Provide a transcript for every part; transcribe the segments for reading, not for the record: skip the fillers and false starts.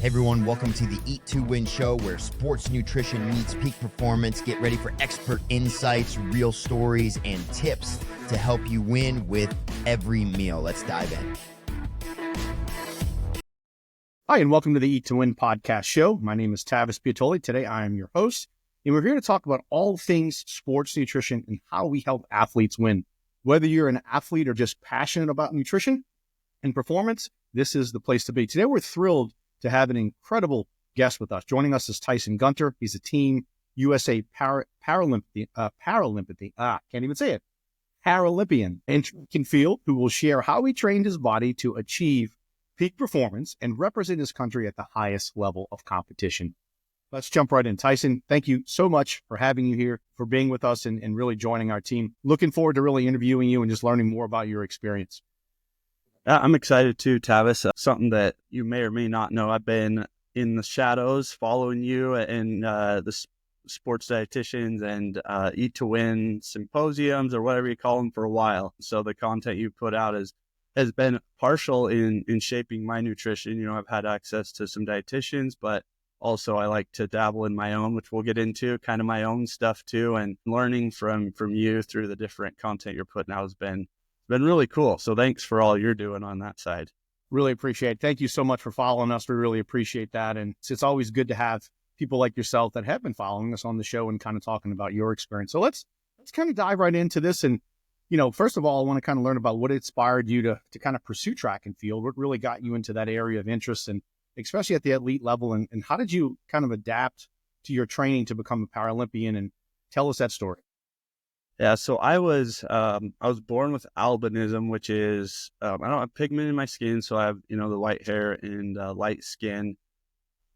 Hey everyone, welcome to the Eat to Win show where sports nutrition meets peak performance. Get ready for expert insights, real stories, and tips to help you win with every meal. Let's dive in. Hi, and welcome to the Eat to Win podcast show. My name is Tavis Piatoli. Today, I am your host, and we're here to talk about all things sports nutrition and how we help athletes win. Whether you're an athlete or just passionate about nutrition and performance, this is the place to be. Today, we're thrilled to have an incredible guest with us. Joining us is Tyson Gunter. He's a Team USA Paralympian in track and field who will share how he trained his body to achieve peak performance and represent his country at the highest level of competition. Let's jump right in. Tyson, thank you so much for having you here, for being with us and really joining our team. Looking forward to really interviewing you and just learning more about your experience. I'm excited too, Tavis. Something that you may or may not know, I've been in the shadows following you and the sports dietitians and Eat to Win symposiums or whatever you call them for a while. So the content you put out has been partial in shaping my nutrition. You know, I've had access to some dietitians, but also I like to dabble in my own, which we'll get into, kind of my own stuff too. And learning from you through the different content you're putting out has been really cool. So thanks for all you're doing on that side. Really appreciate it. Thank you so much for following us. We really appreciate that. And it's always good to have people like yourself that have been following us on the show and kind of talking about your experience. So let's kind of dive right into this. And, you know, first of all, I want to kind of learn about what inspired you to kind of pursue track and field. What really got you into that area of interest, and especially at the elite level? And how did you kind of adapt to your training to become a Paralympian? And tell us that story. Yeah, so I was born with albinism, which is I don't have pigment in my skin, so I have the white hair and light skin,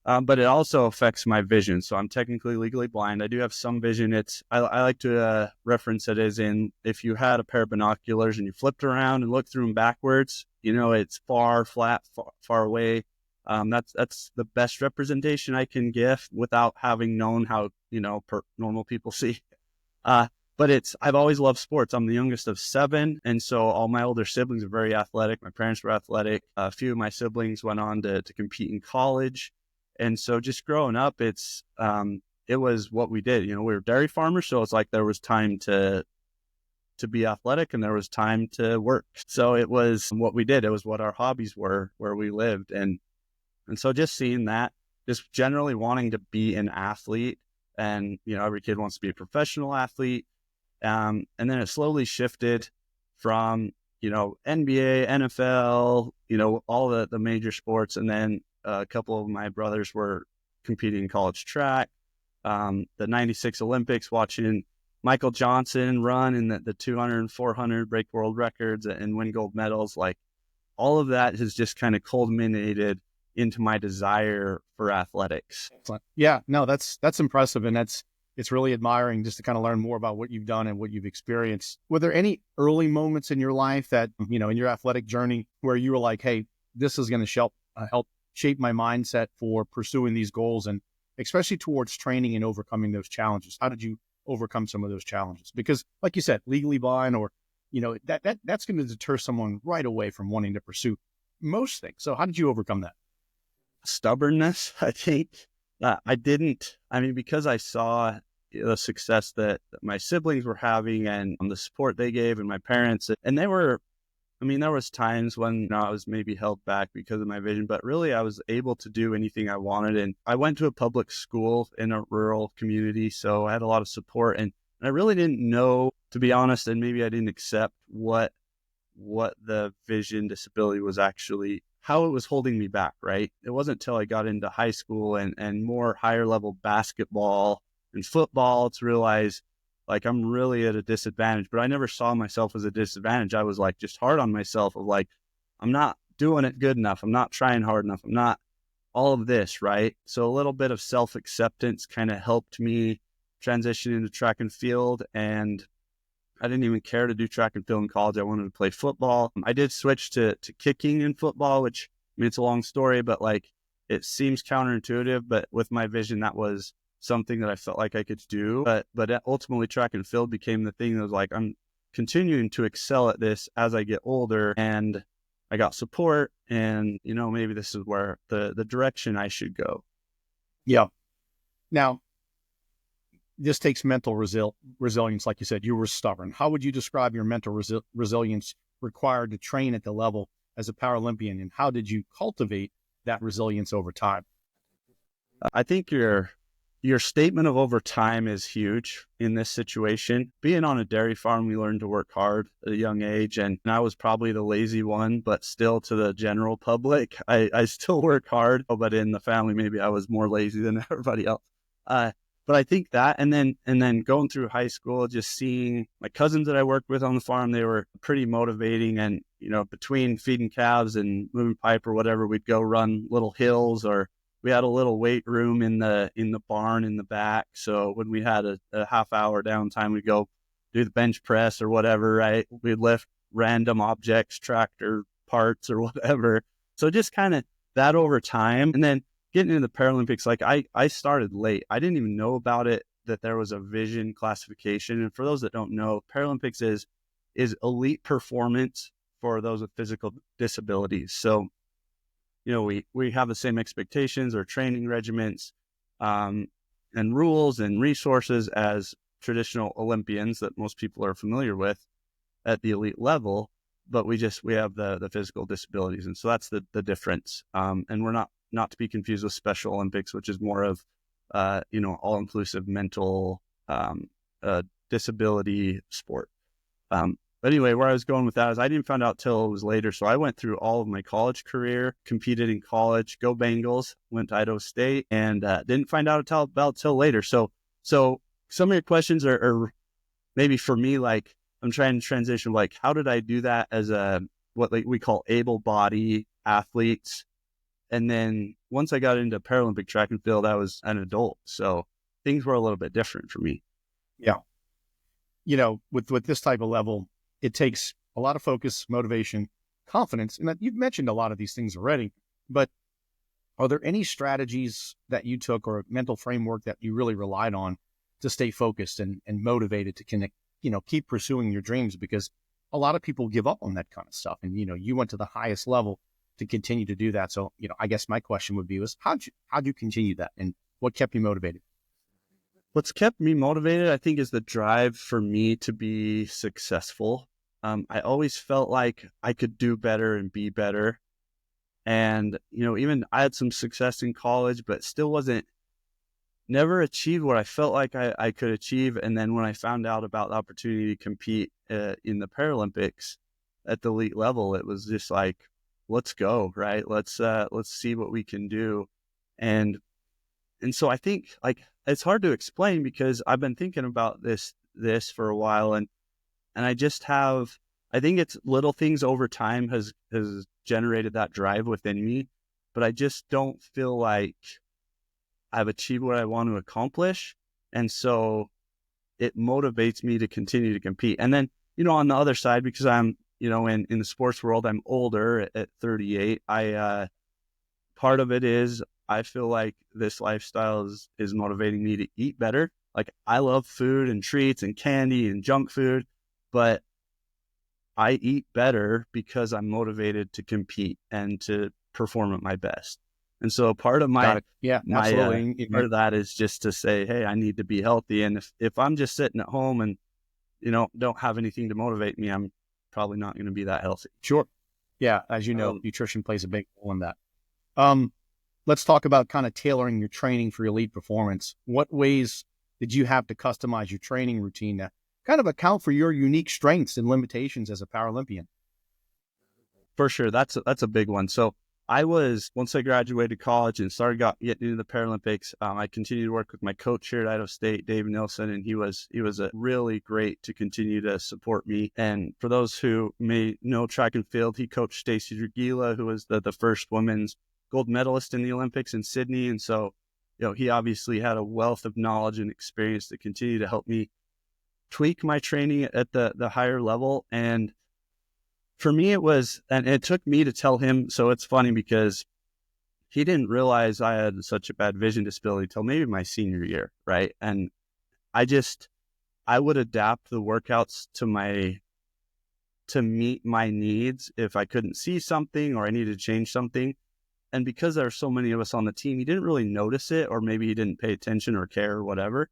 but it also affects my vision. So I'm technically legally blind. I do have some vision. I like to reference it as in if you had a pair of binoculars and you flipped around and looked through them backwards, it's far away. That's the best representation I can give without having known how normal people see. But I've always loved sports. I'm the youngest of 7. And so all my older siblings are very athletic. My parents were athletic. A few of my siblings went on to compete in college. And so just growing up, it was what we did. We were dairy farmers. So it's like there was time to be athletic and there was time to work. So it was what we did. It was what our hobbies were, where we lived. And so just seeing that, just generally wanting to be an athlete. And, every kid wants to be a professional athlete. And then it slowly shifted from, NBA, NFL, all the major sports. And then a couple of my brothers were competing in college track, the 96 Olympics, watching Michael Johnson run in the 200 and 400, break world records and win gold medals. Like all of that has just kind of culminated into my desire for athletics. Excellent. Yeah, no, that's impressive. And it's really admiring just to kind of learn more about what you've done and what you've experienced. Were there any early moments in your life that, in your athletic journey where you were like, hey, this is going to help shape my mindset for pursuing these goals, and especially towards training and overcoming those challenges? How did you overcome some of those challenges? Because like you said, legally blind or, that's going to deter someone right away from wanting to pursue most things. So how did you overcome that? Stubbornness, I think. Because I saw the success that my siblings were having and the support they gave and my parents, and there was times when I was maybe held back because of my vision, but really I was able to do anything I wanted. And I went to a public school in a rural community, so I had a lot of support, and I really didn't know, to be honest, and maybe I didn't accept what the vision disability was actually, how it was holding me back, right? It wasn't until I got into high school and more higher level basketball and football to realize like I'm really at a disadvantage, but I never saw myself as a disadvantage. I was like just hard on myself of like, I'm not doing it good enough. I'm not trying hard enough. I'm not all of this, right? So a little bit of self-acceptance kind of helped me transition into track and field, and I didn't even care to do track and field in college. I wanted to play football. I did switch to kicking in football, which, it's a long story, but like it seems counterintuitive, but with my vision, that was something that I felt like I could do. But ultimately track and field became the thing that was like, I'm continuing to excel at this as I get older. And I got support, and maybe this is where the direction I should go. Yeah. Now, this takes mental resilience. Like you said, you were stubborn. How would you describe your mental resilience required to train at the level as a Paralympian, and how did you cultivate that resilience over time? I think your statement of over time is huge in this situation. Being on a dairy farm, we learned to work hard at a young age, and I was probably the lazy one, but still to the general public, I still work hard, but in the family, maybe I was more lazy than everybody else. But I think that, and then going through high school, just seeing my cousins that I worked with on the farm, they were pretty motivating. And, between feeding calves and moving pipe or whatever, we'd go run little hills, or we had a little weight room in the barn in the back. So when we had a half hour downtime, we'd go do the bench press or whatever, right? We'd lift random objects, tractor parts or whatever. So just kind of that over time. And then getting into the Paralympics, like I started late. I didn't even know about it, that there was a vision classification. And for those that don't know, Paralympics is elite performance for those with physical disabilities. So, we have the same expectations or training regiments and rules and resources as traditional Olympians that most people are familiar with at the elite level, but we have the physical disabilities. And so that's the difference. And we're not to be confused with Special Olympics, which is more of, all-inclusive mental disability sport. But anyway, where I was going with that is I didn't find out till it was later. So I went through all of my college career, competed in college, go Bengals, went to Idaho State, and didn't find out about till later. So some of your questions are maybe for me, like I'm trying to transition, like how did I do that as what we call able-bodied athletes? And then once I got into Paralympic track and field, I was an adult. So things were a little bit different for me. Yeah. With this type of level, it takes a lot of focus, motivation, confidence. And you've mentioned a lot of these things already, but are there any strategies that you took or a mental framework that you really relied on to stay focused and motivated to connect, keep pursuing your dreams? Because a lot of people give up on that kind of stuff. And, you went to the highest level to continue to do that. So, I guess my question would be how'd you continue that, and what kept you motivated? What's kept me motivated, I think, is the drive for me to be successful. I always felt like I could do better and be better. And, even I had some success in college, but still never achieved what I felt like I could achieve. And then when I found out about the opportunity to compete in the Paralympics at the elite level, it was just like, let's go, right? Let's see what we can do. And so I think, like, it's hard to explain because I've been thinking about this for a while, and I think it's little things over time has generated that drive within me, but I just don't feel like I've achieved what I want to accomplish. And so it motivates me to continue to compete. And then, on the other side, because I'm, in the sports world, I'm older at 38. Part of it is I feel like this lifestyle is motivating me to eat better. Like, I love food and treats and candy and junk food, but I eat better because I'm motivated to compete and to perform at my best. And so part of part of that is just to say, hey, I need to be healthy. And if I'm just sitting at home and, don't have anything to motivate me, I'm probably not going to be that healthy. Sure. Yeah. As you know, nutrition plays a big role in that. Let's talk about kind of tailoring your training for elite performance. What ways did you have to customize your training routine to kind of account for your unique strengths and limitations as a Paralympian? For sure. That's a big one. So once I graduated college and started getting into the Paralympics, I continued to work with my coach here at Idaho State, Dave Nilsson, and he was really great to continue to support me. And for those who may know track and field, he coached Stacy Dragila, who was the first women's gold medalist in the Olympics in Sydney. And so, he obviously had a wealth of knowledge and experience to continue to help me tweak my training at the higher level. And for me, it took me to tell him. So it's funny because he didn't realize I had such a bad vision disability till maybe my senior year. Right. And I would adapt the workouts to to meet my needs if I couldn't see something or I needed to change something. And because there are so many of us on the team, he didn't really notice it, or maybe he didn't pay attention or care or whatever.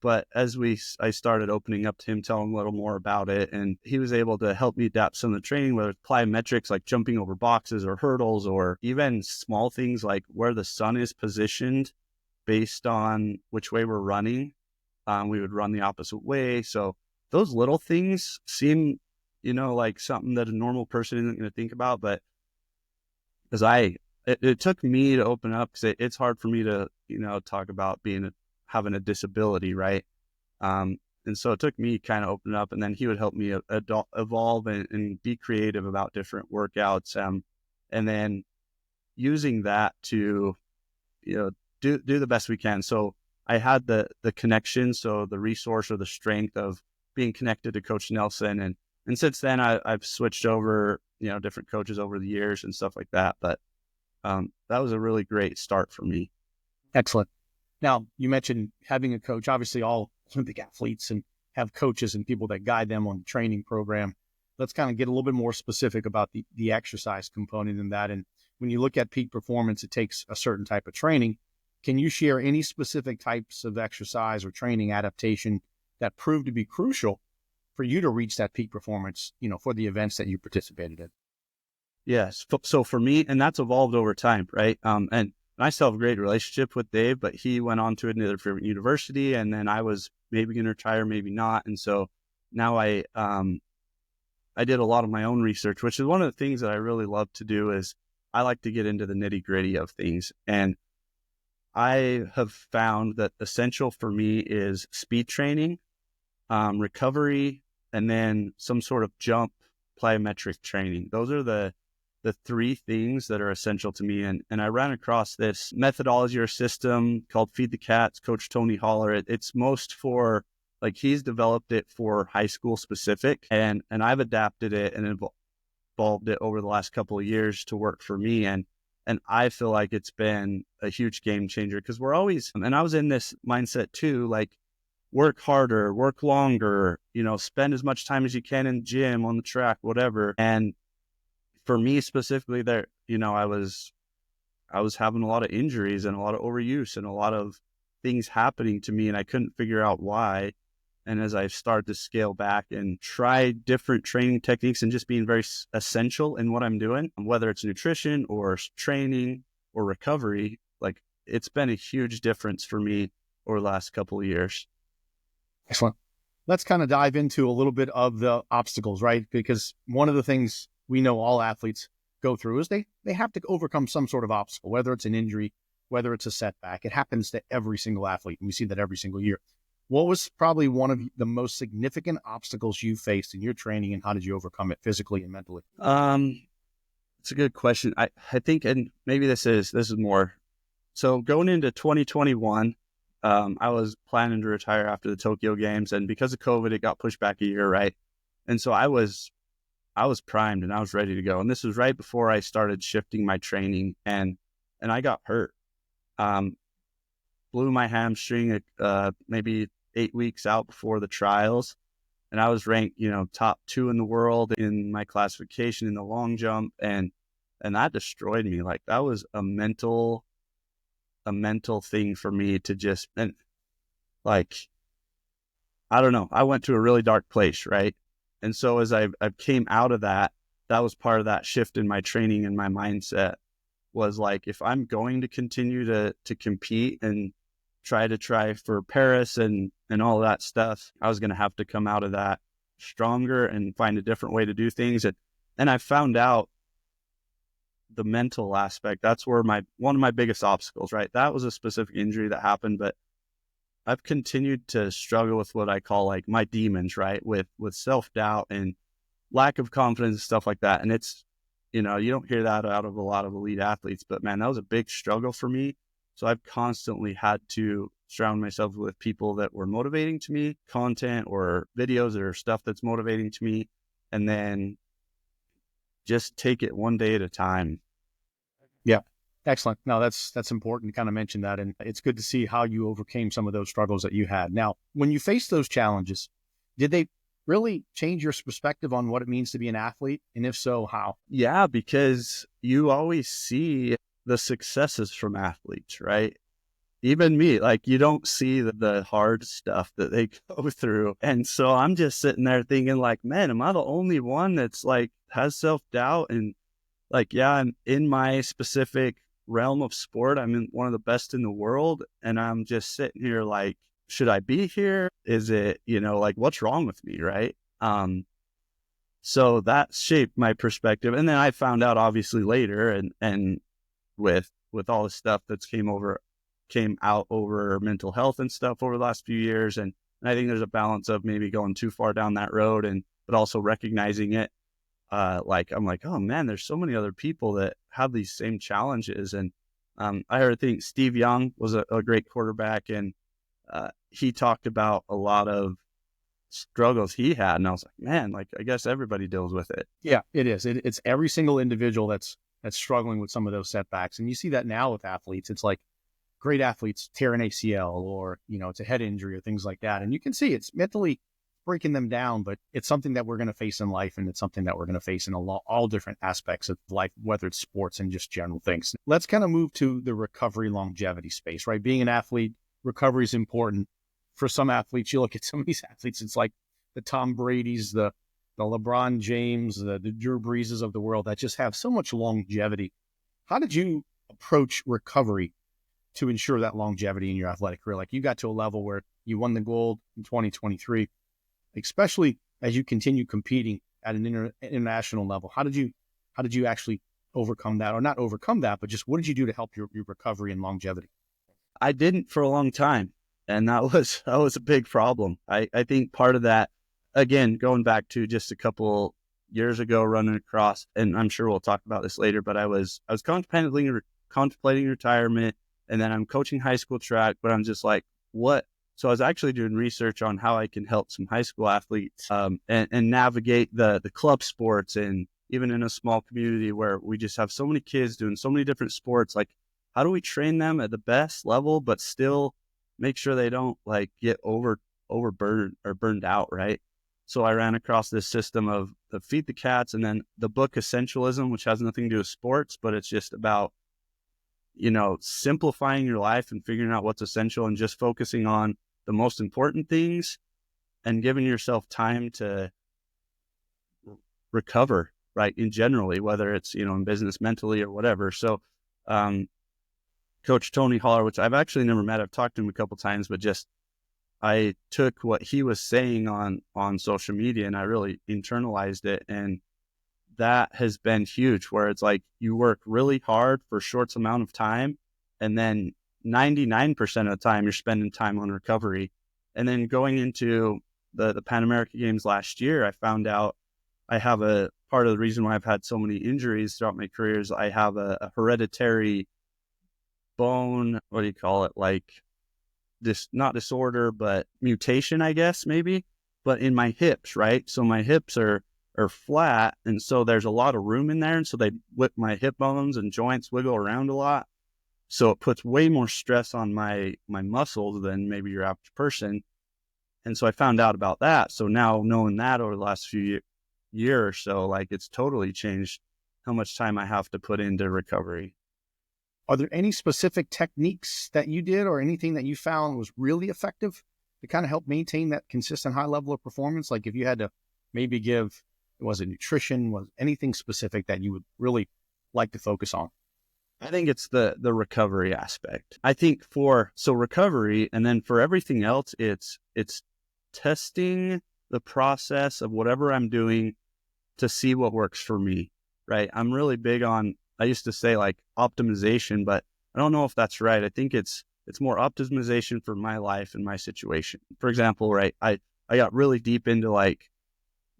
But as I started opening up to him, telling him a little more about it, and he was able to help me adapt some of the training, whether it's plyometrics like jumping over boxes or hurdles, or even small things like where the sun is positioned based on which way we're running. We would run the opposite way. So those little things seem, like something that a normal person isn't going to think about. But because it took me to open up, because it's hard for me to, talk about having a disability, right? And so it took me kind of open up, and then he would help me evolve and be creative about different workouts. And then using that to, do the best we can. So I had the connection, so the resource or the strength of being connected to Coach Nelson. And since then I've switched over, different coaches over the years and stuff like that. But that was a really great start for me. Excellent. Now, you mentioned having a coach. Obviously, all Olympic athletes and have coaches and people that guide them on the training program. Let's kind of get a little bit more specific about the exercise component in that. And when you look at peak performance, it takes a certain type of training. Can you share any specific types of exercise or training adaptation that proved to be crucial for you to reach that peak performance, for the events that you participated in? Yes. So for me, and that's evolved over time, right? And I still have a great relationship with Dave, but he went on to another different university, and then I was maybe going to retire, maybe not. And so now I did a lot of my own research, which is one of the things that I really love to do. Is I like to get into the nitty gritty of things. And I have found that essential for me is speed training, recovery, and then some sort of jump plyometric training. Those are the three things that are essential to me. And I ran across this methodology or system called Feed the Cats, Coach Tony Holler. It's most for, like, he's developed it for high school specific, and I've adapted it and evolved it over the last couple of years to work for me. And I feel like it's been a huge game changer, because we're always, and I was in this mindset too, like, work harder, work longer, spend as much time as you can in the gym, on the track, whatever. And for me specifically there, I was having a lot of injuries and a lot of overuse and a lot of things happening to me, and I couldn't figure out why. And as I started to scale back and try different training techniques and just being very essential in what I'm doing, whether it's nutrition or training or recovery, like, it's been a huge difference for me over the last couple of years. Excellent. Let's kind of dive into a little bit of the obstacles, right? Because one of the things we know all athletes go through is they have to overcome some sort of obstacle, whether it's an injury, whether it's a setback. It happens to every single athlete, and we see that every single year. What was probably one of the most significant obstacles you faced in your training, and how did you overcome it physically and mentally? It's a good question. I think, and maybe this is more. So going into 2021, I was planning to retire after the Tokyo Games, and because of COVID, it got pushed back a year, right? And so I was primed and I was ready to go. And this was right before I started shifting my training, and I got hurt. Blew my hamstring maybe 8 weeks out before the trials. And I was ranked, top 2 in the world in my classification in the long jump. And that destroyed me. Like, that was a mental thing for me to just, and like, I don't know. I went to a really dark place, right? And so as I came out of that, that was part of that shift in my training and my mindset, was like, if I'm going to continue to compete and try for Paris and all that stuff, I was going to have to come out of that stronger and find a different way to do things. And I found out the mental aspect, that's where one of my biggest obstacles, right? That was a specific injury that happened, but I've continued to struggle with what I call like my demons, right? With self-doubt and lack of confidence and stuff like that. And it's, you don't hear that out of a lot of elite athletes, but man, that was a big struggle for me. So I've constantly had to surround myself with people that were motivating to me, content or videos or stuff that's motivating to me, and then just take it one day at a time. Yeah. Excellent. No, that's important to kind of mention that. And it's good to see how you overcame some of those struggles that you had. Now, when you faced those challenges, did they really change your perspective on what it means to be an athlete? And if so, how? Yeah, because you always see the successes from athletes, right? Even me, like you don't see the hard stuff that they go through. And so I'm just sitting there thinking like, man, am I the only one that's like has self-doubt? And like, yeah, I'm in my specific realm of sport. I'm in one of the best in the world. And I'm just sitting here like, should I be here? Is it, like what's wrong with me? Right. So that shaped my perspective. And then I found out obviously later and with all the stuff that's came out over mental health and stuff over the last few years. And I think there's a balance of maybe going too far down that road but also recognizing it. Like, I'm like, oh man, there's so many other people that have these same challenges. And I think Steve Young was a great quarterback, and he talked about a lot of struggles he had. And I was like, man, like, I guess everybody deals with it. Yeah, it is. It's every single individual that's struggling with some of those setbacks. And you see that now with athletes. It's like great athletes tear an ACL or, it's a head injury or things like that. And you can see it's mentally breaking them down, but it's something that we're going to face in life. And it's something that we're going to face in all different aspects of life, whether it's sports and just general things. Let's kind of move to the recovery longevity space, right? Being an athlete, recovery is important. For some athletes, you look at some of these athletes, it's like the Tom Brady's, the LeBron James, the Drew Breeses of the world that just have so much longevity. How did you approach recovery to ensure that longevity in your athletic career? Like you got to a level where you won the gold in 2023, especially as you continue competing at an international level. How did you actually overcome that, or not overcome that, but just what did you do to help your recovery and longevity? I didn't for a long time. And that was a big problem. I think part of that, again, going back to just a couple years ago running across, and I'm sure we'll talk about this later, but I was contemplating retirement, and then I'm coaching high school track, but I'm just like, what? So I was actually doing research on how I can help some high school athletes and navigate the club sports, and even in a small community where we just have so many kids doing so many different sports, like how do we train them at the best level, but still make sure they don't like get overburdened or burned out, right? So I ran across this system of the Feed the Cats, and then the book Essentialism, which has nothing to do with sports, but it's just about, simplifying your life and figuring out what's essential and just focusing on the most important things and giving yourself time to recover, right? In generally, whether it's, in business, mentally, or whatever. So, Coach Tony Holler, which I've actually never met, I've talked to him a couple times, but just I took what he was saying on social media and I really internalized it. And that has been huge, where it's like you work really hard for a short amount of time, and then 99% of the time you're spending time on recovery. And then going into the Pan American Games last year, I found out I have a part of the reason why I've had so many injuries throughout my career is I have a hereditary bone, what do you call it? Like this, not disorder, but mutation, I guess, maybe, but in my hips, right? So my hips are flat. And so there's a lot of room in there. And so they whip my hip bones and joints wiggle around a lot. So it puts way more stress on my muscles than maybe your average person. And so I found out about that. So now knowing that over the last few year or so, like it's totally changed how much time I have to put into recovery. Are there any specific techniques that you did or anything that you found was really effective to kind of help maintain that consistent high level of performance? Like if you had to maybe give, was it nutrition, was anything specific that you would really like to focus on? I think it's the recovery aspect. I think for recovery, and then for everything else, it's testing the process of whatever I'm doing to see what works for me, right? I'm really big on, I used to say like optimization, but I don't know if that's right. I think it's more optimization for my life and my situation. For example, right, I got really deep into like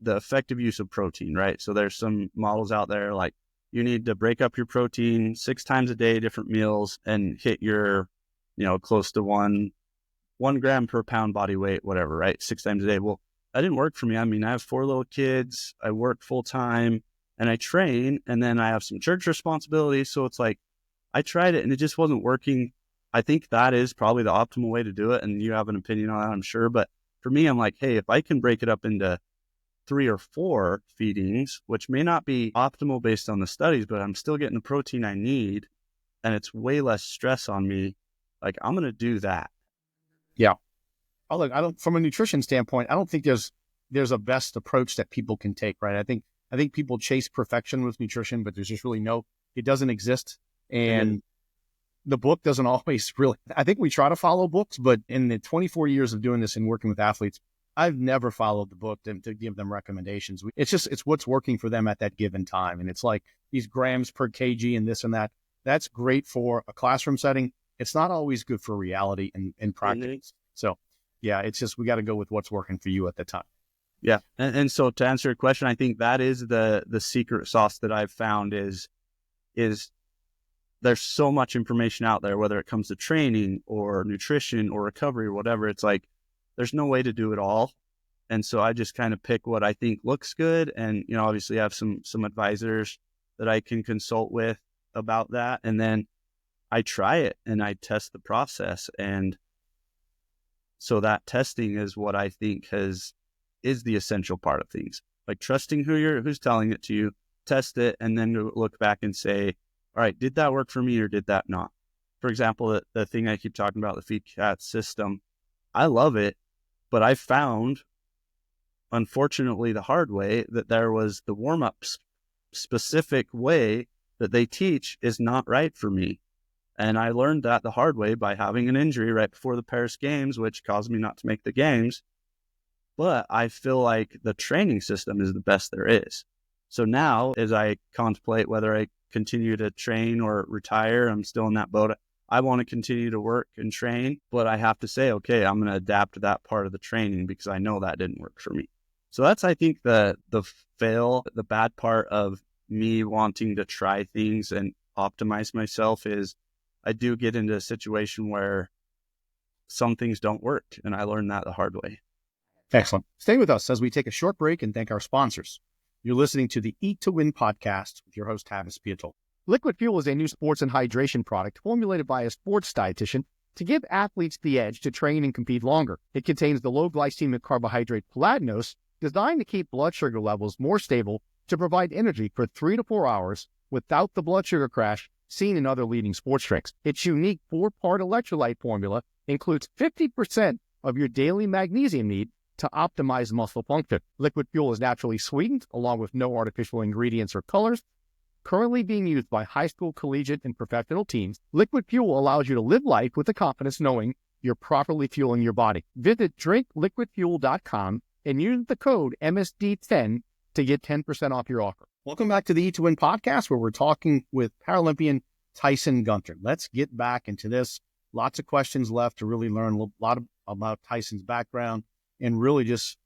the effective use of protein, right? So there's some models out there like you need to break up your protein 6 times a day, different meals, and hit your, close to 1 gram per pound body weight, whatever, right? 6 times a day. Well, that didn't work for me. I mean, I have 4 little kids, I work full time, and I train, and then I have some church responsibilities. So it's like, I tried it and it just wasn't working. I think that is probably the optimal way to do it. And you have an opinion on that, I'm sure. But for me, I'm like, hey, if I can break it up into 3 or 4 feedings, which may not be optimal based on the studies, but I'm still getting the protein I need and it's way less stress on me, like I'm going to do that. Yeah. Oh, look, from a nutrition standpoint, I don't think there's a best approach that people can take, right? I think people chase perfection with nutrition, but there's just really it doesn't exist. And the book doesn't always really, I think we try to follow books, but in the 24 years of doing this and working with athletes, I've never followed the book to give them recommendations. It's what's working for them at that given time. And it's like these grams per kg and this and that. That's great for a classroom setting. It's not always good for reality and practice. So yeah, it's just, we got to go with what's working for you at the time. Yeah. And so to answer your question, I think that is the secret sauce that I've found is there's so much information out there, whether it comes to training or nutrition or recovery or whatever. It's like, there's no way to do it all. And so I just kind of pick what I think looks good. And, obviously I have some advisors that I can consult with about that. And then I try it and I test the process. And so that testing is what I think is the essential part of things. Like trusting who's telling it to you, test it, and then look back and say, all right, did that work for me or did that not? For example, the thing I keep talking about, the feed cat system, I love it, but I found, unfortunately, the hard way, that there was the warm-up specific way that they teach is not right for me. And I learned that the hard way by having an injury right before the Paris Games, which caused me not to make the games. But I feel like the training system is the best there is. So now, as I contemplate whether I continue to train or retire, I'm still in that boat. I want to continue to work and train, but I have to say, okay, I'm going to adapt to that part of the training because I know that didn't work for me. So that's, I think, the bad part of me wanting to try things and optimize myself is I do get into a situation where some things don't work, and I learned that the hard way. Excellent. Stay with us as we take a short break and thank our sponsors. You're listening to the Eat to Win podcast with your host, Tavis Pietol. Liquid Fuel is a new sports and hydration product formulated by a sports dietitian to give athletes the edge to train and compete longer. It contains the low glycemic carbohydrate platinose, designed to keep blood sugar levels more stable to provide energy for 3 to 4 hours without the blood sugar crash seen in other leading sports drinks. Its unique 4-part electrolyte formula includes 50% of your daily magnesium need to optimize muscle function. Liquid Fuel is naturally sweetened, along with no artificial ingredients or colors. Currently being used by high school, collegiate, and professional teams, Liquid Fuel allows you to live life with the confidence knowing you're properly fueling your body. Visit drinkliquidfuel.com and use the code MSD10 to get 10% off your offer. Welcome back to the Eat to Win podcast, where we're talking with Paralympian Tyson Gunter. Let's get back into this. Lots of questions left to really learn a lot about Tyson's background and really just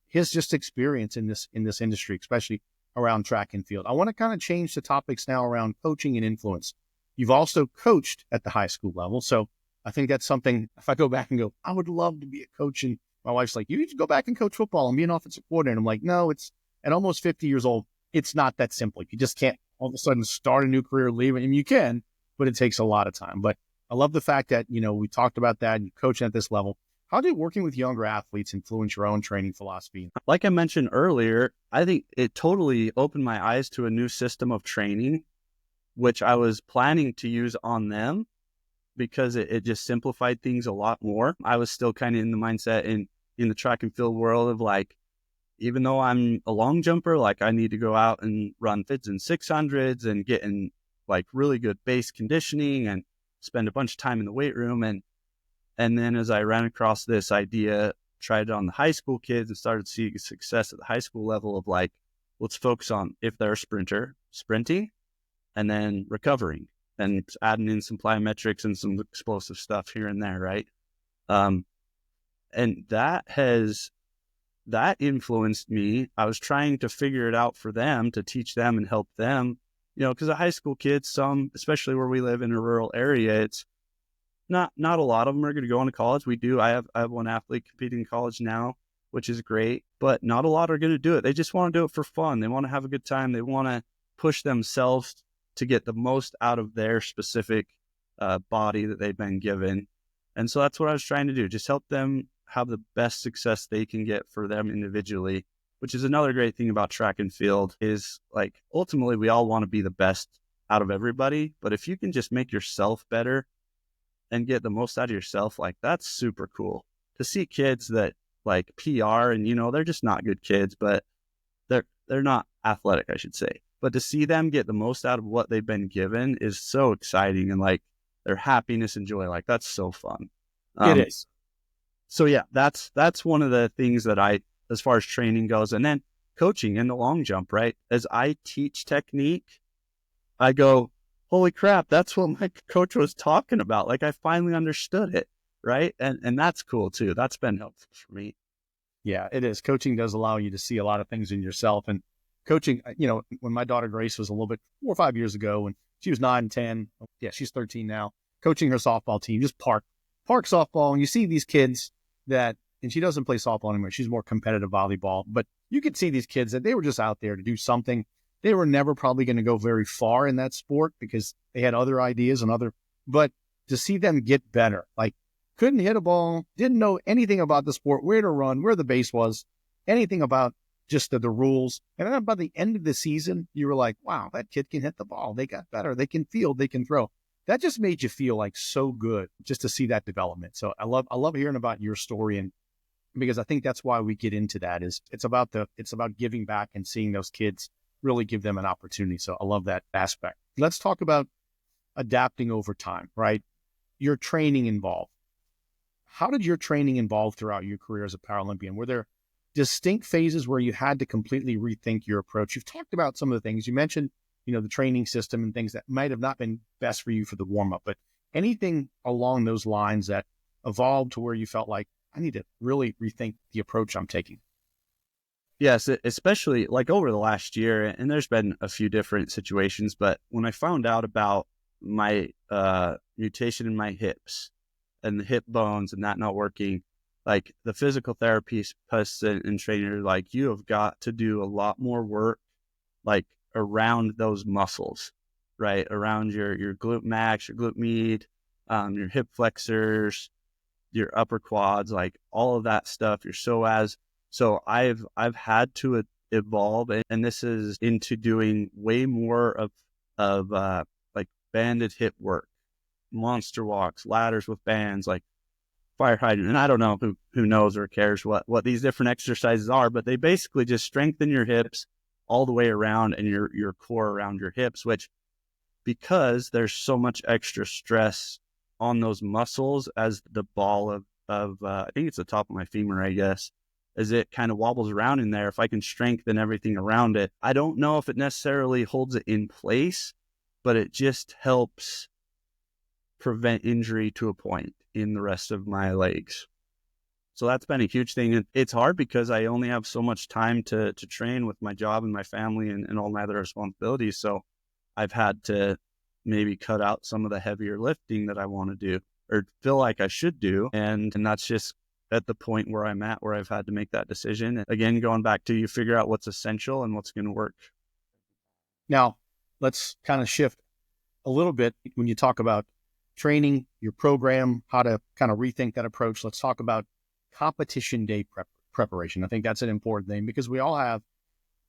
his experience in this industry, especially around track and field. I want to kind of change the topics now around coaching and influence. You've also coached at the high school level. So I think that's something, if I go back and go, I would love to be a coach. And my wife's like, you need to go back and coach football and be an offensive coordinator. And I'm like, no, it's at almost 50 years old. It's not that simple. You just can't all of a sudden start a new career, leave it. I mean, you can, but it takes a lot of time. But I love the fact that, we talked about that and coaching at this level. How did working with younger athletes influence your own training philosophy? Like I mentioned earlier, I think it totally opened my eyes to a new system of training, which I was planning to use on them because it just simplified things a lot more. I was still kind of in the mindset in the track and field world of like, even though I'm a long jumper, like I need to go out and run 5s and 600s and get in like really good base conditioning and spend a bunch of time in the weight room. And then as I ran across this idea, tried it on the high school kids and started seeing success at the high school level of like, let's focus on, if they're a sprinter, sprinting, and then recovering and adding in some plyometrics and some explosive stuff here and there, right? And that influenced me. I was trying to figure it out for them, to teach them and help them, because the high school kids, some, especially where we live in a rural area, it's not a lot of them are going to go into college. We do. I have one athlete competing in college now, which is great, but not a lot are going to do it. They just want to do it for fun. They want to have a good time. They want to push themselves to get the most out of their specific body that they've been given. And so that's what I was trying to do. Just help them have the best success they can get for them individually which is another great thing about track and field, is like ultimately we all want to be the best out of everybody. But if you can just make yourself better and get the most out of yourself, like that's super cool to see kids that like PR and, they're just not good kids, but they're not athletic, I should say. But to see them get the most out of what they've been given is so exciting, and like their happiness and joy, like that's so fun. It is. So yeah, that's one of the things that as far as training goes. And then coaching in the long jump, right? As I teach technique, I go, holy crap, that's what my coach was talking about. Like I finally understood it, right? And that's cool too. That's been helpful for me. Yeah, it is. Coaching does allow you to see a lot of things in yourself. And coaching, when my daughter Grace was a little bit 4 or 5 years ago, when she was 9, 10, yeah, she's 13 now, coaching her softball team, just park softball. And you see these kids and she doesn't play softball anymore. She's more competitive volleyball, but you could see these kids that they were just out there to do something. They were never probably going to go very far in that sport because they had other ideas but to see them get better, like couldn't hit a ball, didn't know anything about the sport, where to run, where the base was, anything about just the rules. And then by the end of the season, you were like, wow, that kid can hit the ball. They got better. They can field, they can throw. That just made you feel like so good just to see that development. So I love hearing about your story, and because I think that's why we get into that is it's about giving back and seeing those kids really give them an opportunity. So I love that aspect. Let's talk about adapting over time, right? Your training involved. How did your training evolve throughout your career as a Paralympian? Were there distinct phases where you had to completely rethink your approach? You've talked about some of the things you mentioned, the training system and things that might have not been best for you for the warm up, but anything along those lines that evolved to where you felt like I need to really rethink the approach I'm taking? Yes, especially like over the last year, and there's been a few different situations, but when I found out about my mutation in my hips and the hip bones and that not working, like the physical therapist and trainer, like you have got to do a lot more work, like around those muscles, right? Around your glute max, your glute med, your hip flexors, your upper quads, like all of that stuff, your psoas. So I've had to evolve, and this is into doing way more of like banded hip work, monster walks, ladders with bands, like fire hydrant. And I don't know who knows or cares what these different exercises are, but they basically just strengthen your hips all the way around and your core around your hips, which because there's so much extra stress on those muscles as the ball of I think it's the top of my femur, I guess, as it kind of wobbles around in there. If I can strengthen everything around it, I don't know if it necessarily holds it in place, but it just helps prevent injury to a point in the rest of my legs. So that's been a huge thing. And it's hard because I only have so much time to train with my job and my family and all my other responsibilities. So I've had to maybe cut out some of the heavier lifting that I want to do or feel like I should do. And that's just at the point where I'm at, where I've had to make that decision. And again, going back to you figure out what's essential and what's going to work. Now, let's kind of shift a little bit when you talk about training, your program, how to kind of rethink that approach. Let's talk about competition day preparation. I think that's an important thing because we all have,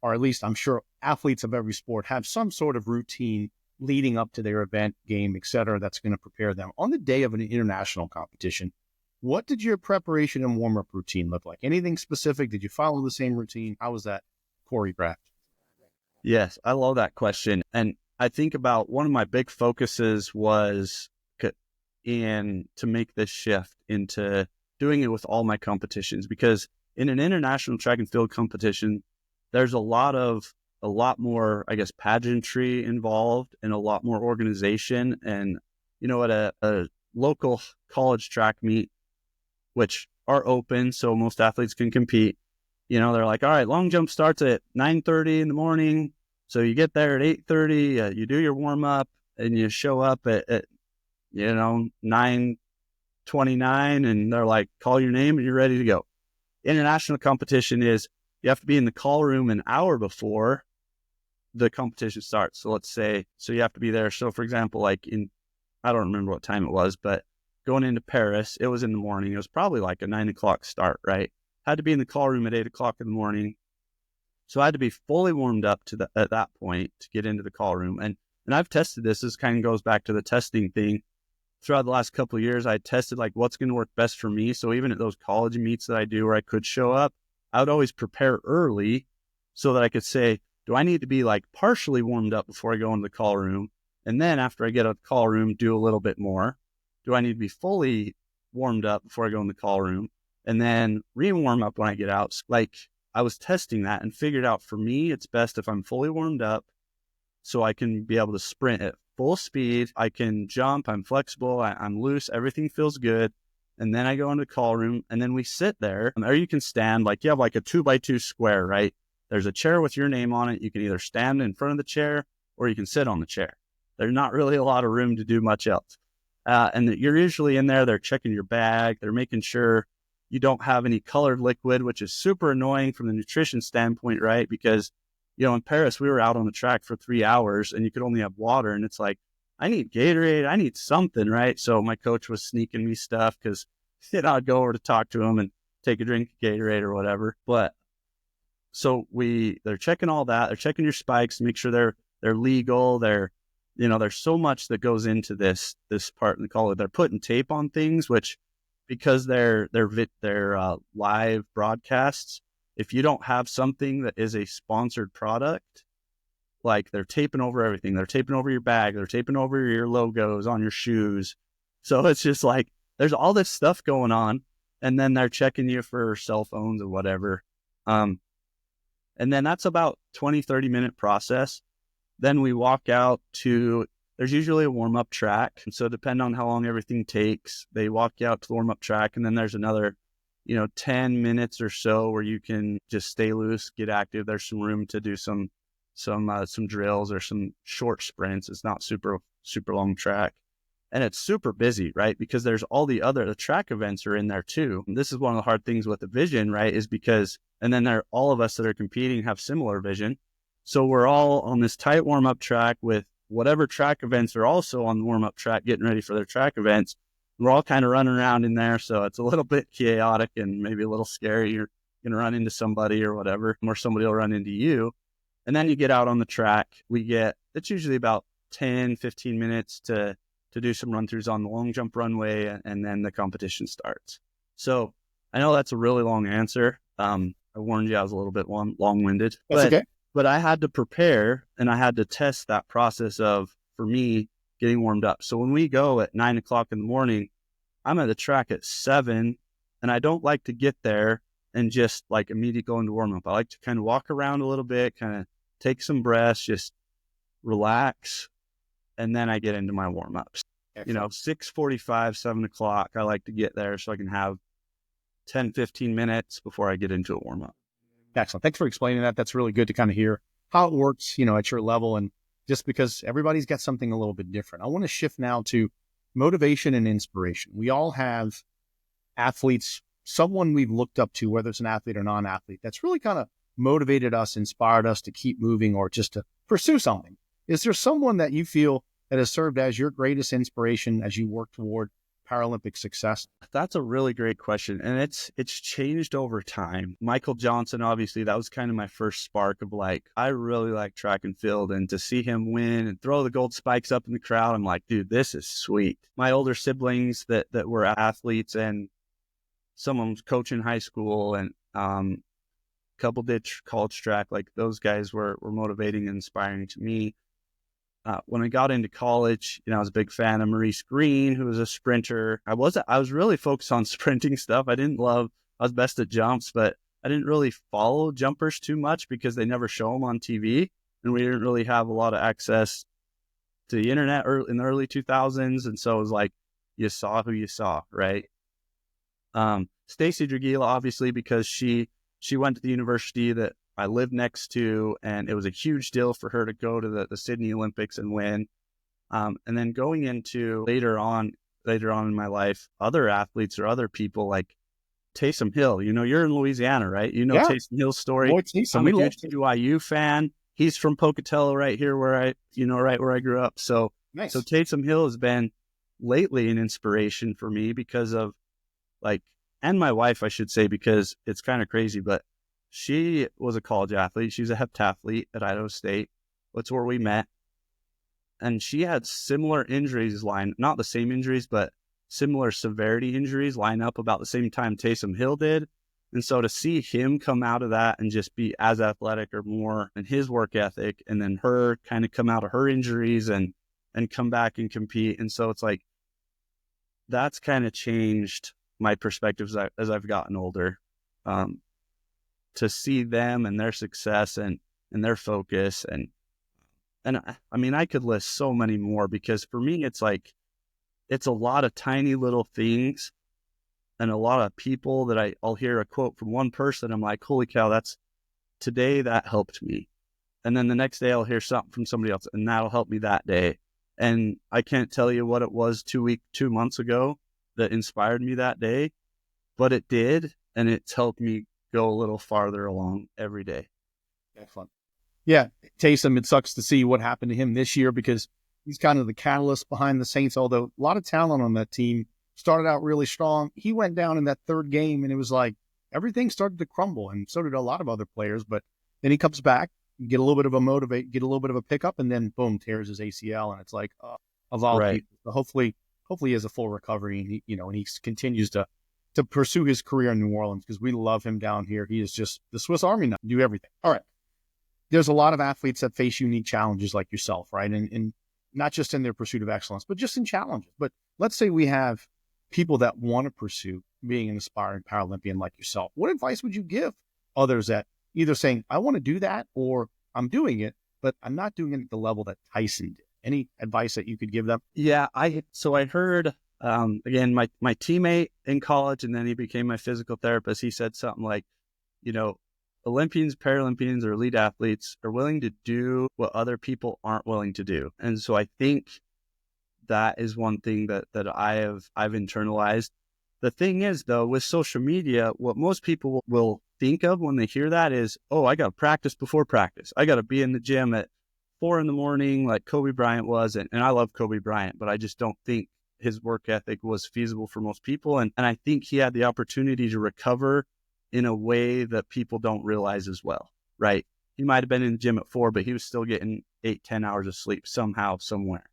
or at least I'm sure athletes of every sport have some sort of routine leading up to their event, game, et cetera, that's going to prepare them. On the day of an international competition, what did your preparation and warm-up routine look like? Anything specific? Did you follow the same routine? How was that choreographed? Yes, I love that question. And I think about one of my big focuses was to make this shift into doing it with all my competitions, because in an international track and field competition, there's a lot more, I guess, pageantry involved and a lot more organization. And, at a local college track meet, which are open, so most athletes can compete, they're like, all right, long jump starts at 9:30 in the morning. So you get there at 8:30, you do your warm up and you show up at 9:29, and they're like, call your name and you're ready to go. International competition is you have to be in the call room an hour before the competition starts. So let's say, you have to be there. So for example, like I don't remember what time it was, but going into Paris, it was in the morning. It was probably like a 9 o'clock start, right? Had to be in the call room at 8 o'clock in the morning. So I had to be fully warmed up at that point to get into the call room. And I've tested this. This kind of goes back to the testing thing. Throughout the last couple of years, I tested like what's going to work best for me. So even at those college meets that I do where I could show up, I would always prepare early so that I could say, do I need to be like partially warmed up before I go into the call room? And then after I get out of the call room, do a little bit more. Do I need to be fully warmed up before I go in the call room? And then re-warm up when I get out. Like I was testing that and figured out for me, it's best if I'm fully warmed up so I can be able to sprint at full speed. I can jump, I'm flexible, I'm loose, everything feels good. And then I go into the call room and then we sit there. Or you can stand, like you have like a 2x2 square, right? There's a chair with your name on it. You can either stand in front of the chair or you can sit on the chair. There's not really a lot of room to do much else. And you're usually in there, they're checking your bag, they're making sure you don't have any colored liquid, which is super annoying from the nutrition standpoint, right? Because, you know, in Paris, we were out on the track for 3 hours and you could only have water. And it's like, I need Gatorade, I need something, right? So my coach was sneaking me stuff because I'd go over to talk to him and take a drink of Gatorade or whatever. But so they're checking all that. They're checking your spikes, make sure they're legal. There's so much that goes into this part in the call. They're putting tape on things, which because they're live broadcasts, if you don't have something that is a sponsored product, like they're taping over everything. They're taping over your bag. They're taping over your logos on your shoes. So it's just like, there's all this stuff going on. And then they're checking you for cell phones or whatever. And then that's about 20, 30 minute process. Then we walk out to, there's usually a warm-up track. And so depending on how long everything takes, they walk you out to the warm-up track. And then there's another, 10 minutes or so where you can just stay loose, get active. There's some room to do some drills or some short sprints. It's not super, super long track. And it's super busy, right? Because there's all the track events are in there too. And this is one of the hard things with the vision, right? Is because, and then all of us that are competing have similar vision. So we're all on this tight warm-up track with whatever track events are also on the warm-up track, getting ready for their track events. We're all kind of running around in there. So it's a little bit chaotic and maybe a little scary. You're going to run into somebody or whatever, or somebody will run into you. And then you get out on the track. It's usually about 10, 15 minutes to do some run-throughs on the long jump runway, and then the competition starts. So I know that's a really long answer. I warned you I was a little bit long-winded. That's okay. But I had to prepare and I had to test that process of, for me, getting warmed up. So when we go at 9 o'clock in the morning, I'm at the track at 7, and I don't like to get there and just like immediately go into warm up. I like to kind of walk around a little bit, kind of take some breaths, just relax. And then I get into my warm ups. 6:45, 7 o'clock, I like to get there so I can have 10, 15 minutes before I get into a warm up. Excellent. Thanks for explaining that. That's really good to kind of hear how it works, at your level. And just because everybody's got something a little bit different. I want to shift now to motivation and inspiration. We all have athletes, someone we've looked up to, whether it's an athlete or non-athlete, that's really kind of motivated us, inspired us to keep moving or just to pursue something. Is there someone that you feel that has served as your greatest inspiration as you work toward Paralympic success? That's a really great question. And it's changed over time. Michael Johnson, obviously, that was kind of my first spark of like, I really like track and field, and to see him win and throw the gold spikes up in the crowd, I'm like, dude, this is sweet. My older siblings that were athletes, and someone was coaching high school, and a couple did college track, like those guys were motivating and inspiring to me. When I got into college, I was a big fan of Maurice Green, who was a sprinter. I was really focused on sprinting stuff. I was best at jumps, but I didn't really follow jumpers too much because they never show them on TV. And we didn't really have a lot of access to the internet in the early 2000s. And so it was like, you saw who you saw, right? Stacy Dragila, obviously, because she went to the university that I lived next to, and it was a huge deal for her to go to the Sydney Olympics and win. And then going into later on in my life, other athletes or other people like Taysom Hill. You're in Louisiana, right? Yeah. Taysom Hill's story. I'm a huge BYU fan. He's from Pocatello, right here where right where I grew up. So, nice. So Taysom Hill has been lately an inspiration for me because of and my wife, I should say, because it's kind of crazy, but she was a college athlete. She was a heptathlete at Idaho State. That's where we met. And she had similar injuries not the same injuries, but similar severity injuries line up about the same time Taysom Hill did. And so to see him come out of that and just be as athletic or more in his work ethic, and then her kind of come out of her injuries and come back and compete. And so it's like, that's kind of changed my perspectives as I've gotten older, to see them and their success and their focus. And I mean, I could list so many more, because for me, it's like, it's a lot of tiny little things and a lot of people that I'll hear a quote from one person. I'm like, holy cow, today that helped me. And then the next day I'll hear something from somebody else and that'll help me that day. And I can't tell you what it was 2 months ago that inspired me that day, but it did. And it's helped me go a little farther along every day. Excellent. Yeah. Taysom, it sucks to see what happened to him this year, because he's kind of the catalyst behind the Saints, although a lot of talent on that team. Started out really strong. He went down in that third game and it was like everything started to crumble, and so did a lot of other players. But then he comes back, get a little bit of a pickup, and then boom, tears his ACL. And it's like, of all Right. people. So hopefully he has a full recovery, and he continues to pursue his career in New Orleans, because we love him down here. He is just the Swiss Army knife, do everything. All right. There's a lot of athletes that face unique challenges like yourself, right? And not just in their pursuit of excellence, but just in challenges. But let's say we have people that want to pursue being an aspiring Paralympian like yourself. What advice would you give others that either saying, I want to do that, or I'm doing it, but I'm not doing it at the level that Tyson did? Any advice that you could give them? Yeah, I heard, again, my teammate in college, and then he became my physical therapist. He said something like, Olympians, Paralympians, or elite athletes are willing to do what other people aren't willing to do. And so I think that is one thing that I've internalized. The thing is, though, with social media, what most people will think of when they hear that is, oh, I got to practice before practice. I got to be in the gym at 4 a.m, like Kobe Bryant was. And I love Kobe Bryant, but I just don't think his work ethic was feasible for most people. And I think he had the opportunity to recover in a way that people don't realize as well, right? He might have been in the gym at 4, but he was still getting 8-10 hours of sleep somehow, somewhere,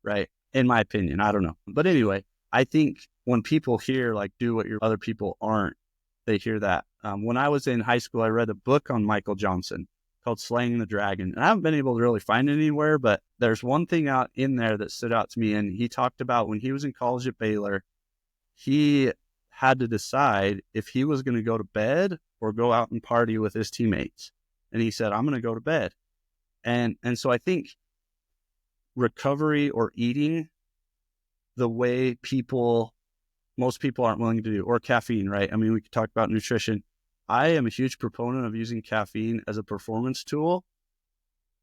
right? In my opinion, I don't know. But anyway, I think when people hear like, do what your other people aren't, they hear that. When I was in high school, I read a book on Michael Johnson called Slaying the Dragon. And I haven't been able to really find it anywhere, but there's one thing out in there that stood out to me. And he talked about when he was in college at Baylor, he had to decide if he was going to go to bed or go out and party with his teammates. And he said, I'm going to go to bed. And so I think recovery or eating the way most people aren't willing to do, or caffeine, right? I mean, we could talk about nutrition. I am a huge proponent of using caffeine as a performance tool.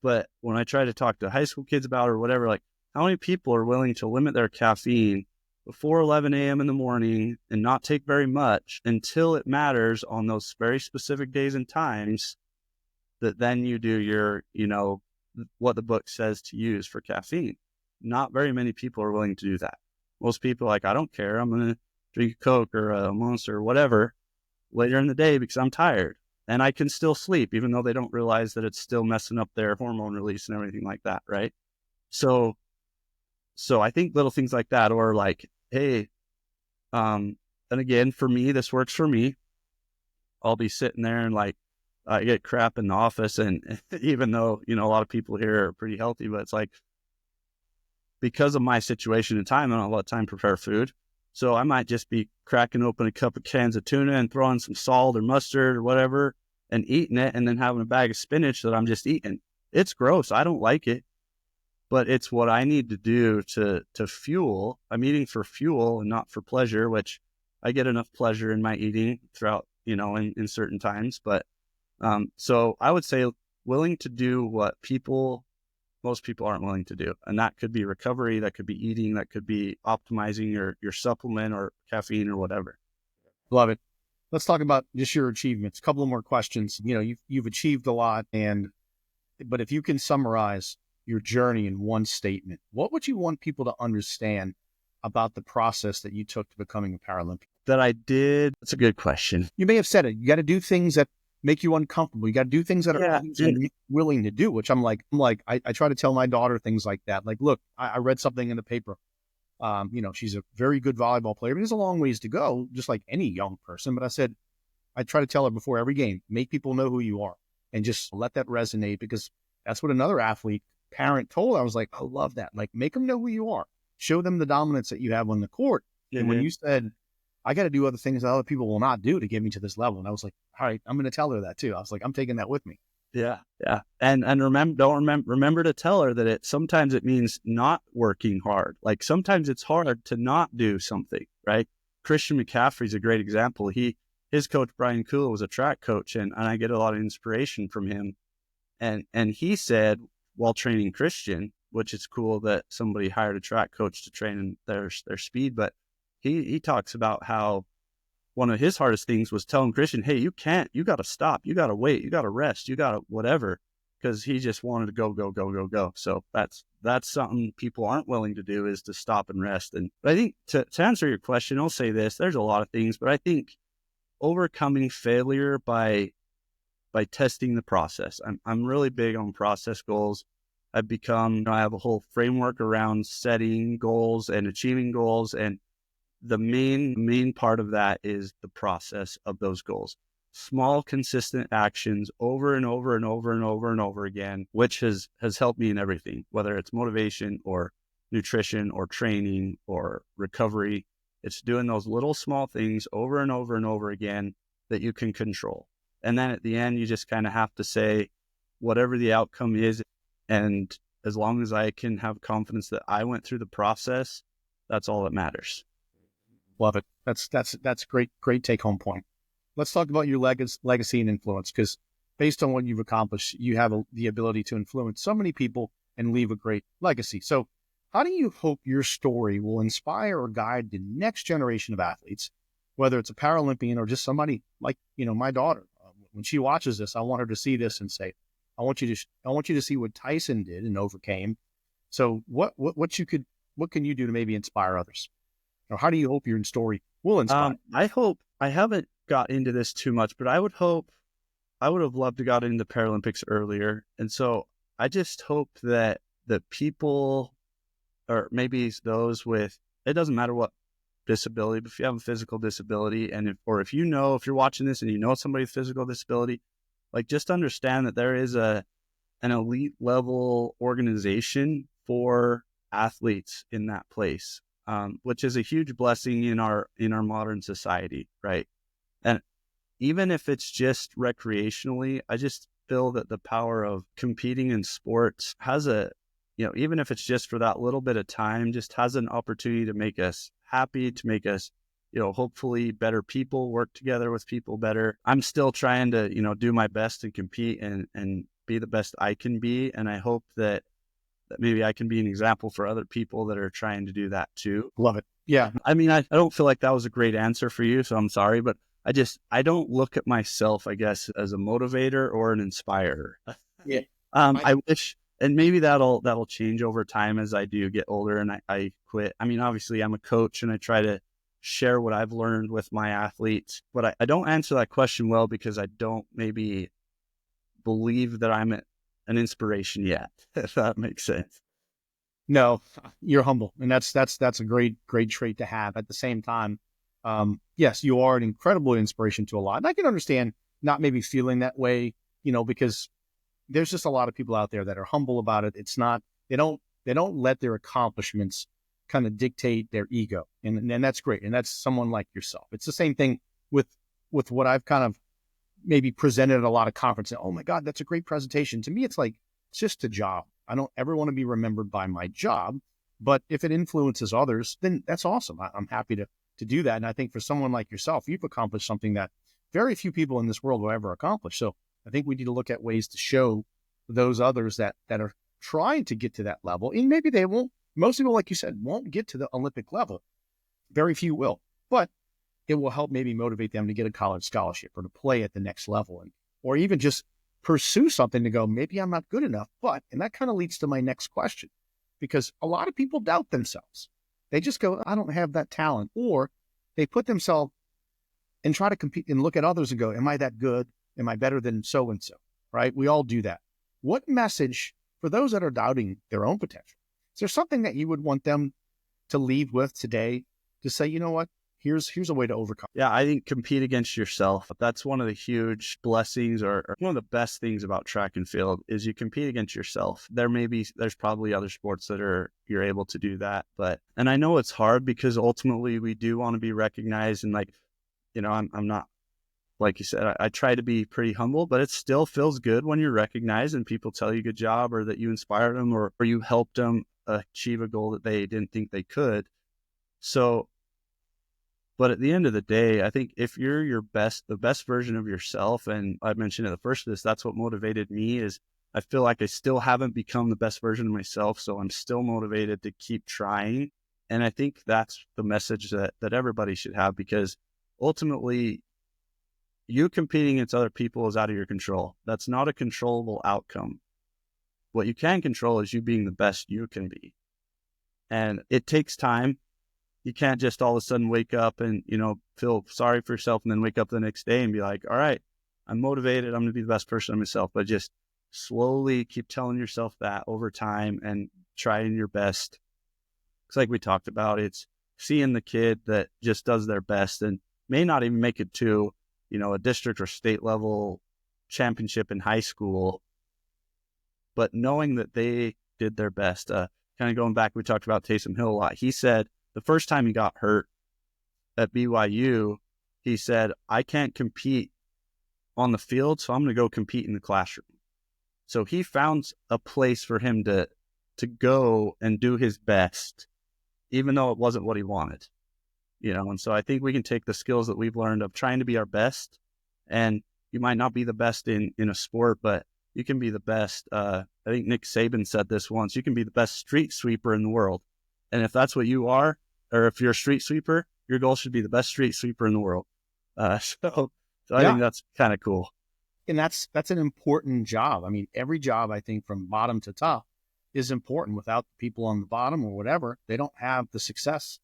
But when I try to talk to high school kids about it or whatever, like, how many people are willing to limit their caffeine before 11 a.m. in the morning and not take very much until it matters on those very specific days and times, that then you do your, what the book says to use for caffeine? Not very many people are willing to do that. Most people are like, I don't care. I'm going to drink a Coke or a Monster or whatever later in the day because I'm tired and I can still sleep, even though they don't realize that it's still messing up their hormone release and everything like that, right? So I think little things like that, or like, hey, and again, for me, this works for me. I'll be sitting there and like, I get crap in the office, and even though, a lot of people here are pretty healthy, but it's like, because of my situation and time, I don't have a lot of time to prepare food. So I might just be cracking open a couple of cans of tuna and throwing some salt or mustard or whatever and eating it, and then having a bag of spinach that I'm just eating. It's gross. I don't like it, but it's what I need to do to fuel. I'm eating for fuel and not for pleasure, which I get enough pleasure in my eating throughout, in certain times. But so I would say willing to do what most people aren't willing to do. And that could be recovery, that could be eating, that could be optimizing your supplement or caffeine or whatever. Love it. Let's talk about just your achievements. A couple of more questions. You've achieved a lot, but if you can summarize your journey in one statement, what would you want people to understand about the process that you took to becoming a Paralympian? That I did. That's a good question. You may have said it. You got to do things that make you uncomfortable. You got to do things that are willing to do, which I try to tell my daughter things like that. Like, look, I read something in the paper. She's a very good volleyball player, but there's a long ways to go, just like any young person. But I try to tell her before every game, make people know who you are and just let that resonate, because that's what another athlete parent told. I was like, I love that. Like, make them know who you are. Show them the dominance that you have on the court. And when you said, I got to do other things that other people will not do to get me to this level. And I was like, all right, I'm going to tell her that too. I was like, I'm taking that with me. Yeah. And remember to tell her that sometimes it means not working hard. Like sometimes it's hard to not do something, right? Christian McCaffrey's a great example. His coach, Brian Kula, was a track coach, and I get a lot of inspiration from him. And he said, while training Christian, which is cool that somebody hired a track coach to train their speed, but he talks about how one of his hardest things was telling Christian, hey, you got to stop, you got to wait, you got to rest, you got to whatever, because he just wanted to go. So that's something people aren't willing to do, is to stop and rest. But I think to answer your question, I'll say this, there's a lot of things, but I think overcoming failure by testing the process. I'm really big on process goals. I have a whole framework around setting goals and achieving goals. And the main part of that is the process of those goals. Small, consistent actions over and over and over and over and over again, which has helped me in everything, whether it's motivation or nutrition or training or recovery. It's doing those little small things over and over and over again that you can control. And then at the end, you just kind of have to say, whatever the outcome is, and as long as I can have confidence that I went through the process, that's all that matters. Love it. That's great take home point. Let's talk about your legacy and influence, because based on what you've accomplished, you have the ability to influence so many people and leave a great legacy. So how do you hope your story will inspire or guide the next generation of athletes, whether it's a Paralympian or just somebody like, my daughter? When she watches this, I want her to see this and say, I want you to see what Tyson did and overcame. So what can you do to maybe inspire others? Or how do you hope your story will inspire? I haven't got into this too much, but I would have loved to got into Paralympics earlier. And so I just hope that the people, or maybe those with, it doesn't matter what disability, but if you have a physical disability, and if you're watching this and you know somebody with physical disability, like, just understand that there is an elite level organization for athletes in that place, which is a huge blessing in our modern society, right? And even if it's just recreationally, I just feel that the power of competing in sports has even if it's just for that little bit of time, just has an opportunity to make us happy, to make us, hopefully better people, work together with people better. I'm still trying to, do my best and compete and be the best I can be. And I hope that maybe I can be an example for other people that are trying to do that too. Love it. Yeah. I mean, I don't feel like that was a great answer for you, so I'm sorry, but I don't look at myself, I guess, as a motivator or an inspirer. Yeah. I wish, and maybe that'll change over time as I do get older and I quit. I mean, obviously I'm a coach and I try to share what I've learned with my athletes, but I don't answer that question well because I don't maybe believe that I'm an inspiration yet, if that makes sense. No, you're humble. And that's a great trait to have. At the same time, yes, you are an incredible inspiration to a lot. And I can understand not maybe feeling that way, because there's just a lot of people out there that are humble about it. It's not, they don't let their accomplishments kind of dictate their ego. And that's great. And that's someone like yourself. It's the same thing with what I've kind of maybe presented at a lot of conferences. Oh my God, that's a great presentation. To me, it's like, it's just a job. I don't ever want to be remembered by my job, but if it influences others, then that's awesome. I'm happy to do that. And I think for someone like yourself, you've accomplished something that very few people in this world will ever accomplish. So I think we need to look at ways to show those others that are trying to get to that level. And maybe they won't, most people, like you said, won't get to the Olympic level. Very few will, but it will help maybe motivate them to get a college scholarship or to play at the next level, or even just pursue something to go, maybe I'm not good enough. And that kind of leads to my next question, because a lot of people doubt themselves. They just go, I don't have that talent. Or they put themselves and try to compete and look at others and go, am I that good? Am I better than so-and-so, right? We all do that. What message, for those that are doubting their own potential, is there something that you would want them to leave with today to say, you know what, here's a way to overcome? Yeah, I think compete against yourself. That's one of the huge blessings or one of the best things about track and field is you compete against yourself. There's probably other sports that you're able to do that. And I know it's hard because ultimately we do want to be recognized and like, I'm not, like you said, I try to be pretty humble, but it still feels good when you're recognized and people tell you good job or that you inspired them or you helped them achieve a goal that they didn't think they could. So, but at the end of the day, I think if you're the best version of yourself, and I mentioned at the first of this, that's what motivated me is I feel like I still haven't become the best version of myself. So I'm still motivated to keep trying. And I think that's the message that everybody should have, because ultimately you competing against other people is out of your control. That's not a controllable outcome. What you can control is you being the best you can be. And it takes time. You can't just all of a sudden wake up and, feel sorry for yourself and then wake up the next day and be like, all right, I'm motivated. I'm going to be the best person of myself. But just slowly keep telling yourself that over time and trying your best. It's like we talked about. It's seeing the kid that just does their best and may not even make it to, a district or state level championship in high school, but knowing that they did their best. Kind of going back, we talked about Taysom Hill a lot. He said the first time he got hurt at BYU, he said, I can't compete on the field, so I'm going to go compete in the classroom. So he found a place for him to go and do his best, even though it wasn't what he wanted. And so I think we can take the skills that we've learned of trying to be our best, and you might not be the best in a sport, but you can be the best. I think Nick Saban said this once, you can be the best street sweeper in the world. And if that's what you are, or if you're a street sweeper, your goal should be the best street sweeper in the world. So I think that's kind of cool. And that's an important job. I mean, every job, I think, from bottom to top is important. Without the people on the bottom or whatever, they don't have the success,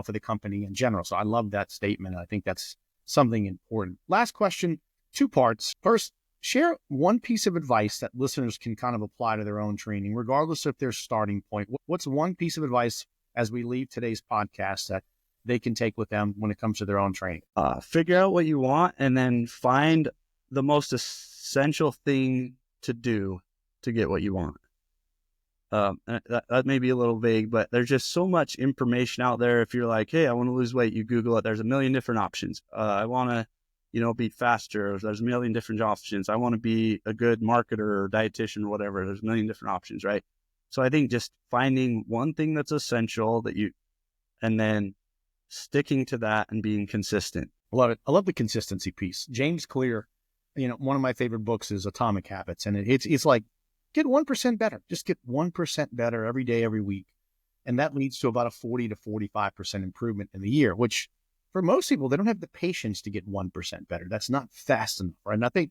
for the company in general. So I love that statement. I think that's something important. Last question, 2 parts. First, share one piece of advice that listeners can kind of apply to their own training, regardless of their starting point. What's one piece of advice as we leave today's podcast that they can take with them when it comes to their own training? Figure out what you want and then find the most essential thing to do to get what you want. That may be a little vague, but there's just so much information out there. If you're like, hey, I want to lose weight, you Google it. There's a million different options. I want to, be faster. There's a million different options. I want to be a good marketer or dietitian or whatever. There's a million different options, right? So I think just finding one thing that's essential and then sticking to that and being consistent. I love it. I love the consistency piece. James Clear, one of my favorite books is Atomic Habits. And it's like, get 1% better. Just get 1% better every day, every week. And that leads to about a 40 to 45% improvement in the year, which for most people, they don't have the patience to get 1% better. That's not fast enough, right? And I think,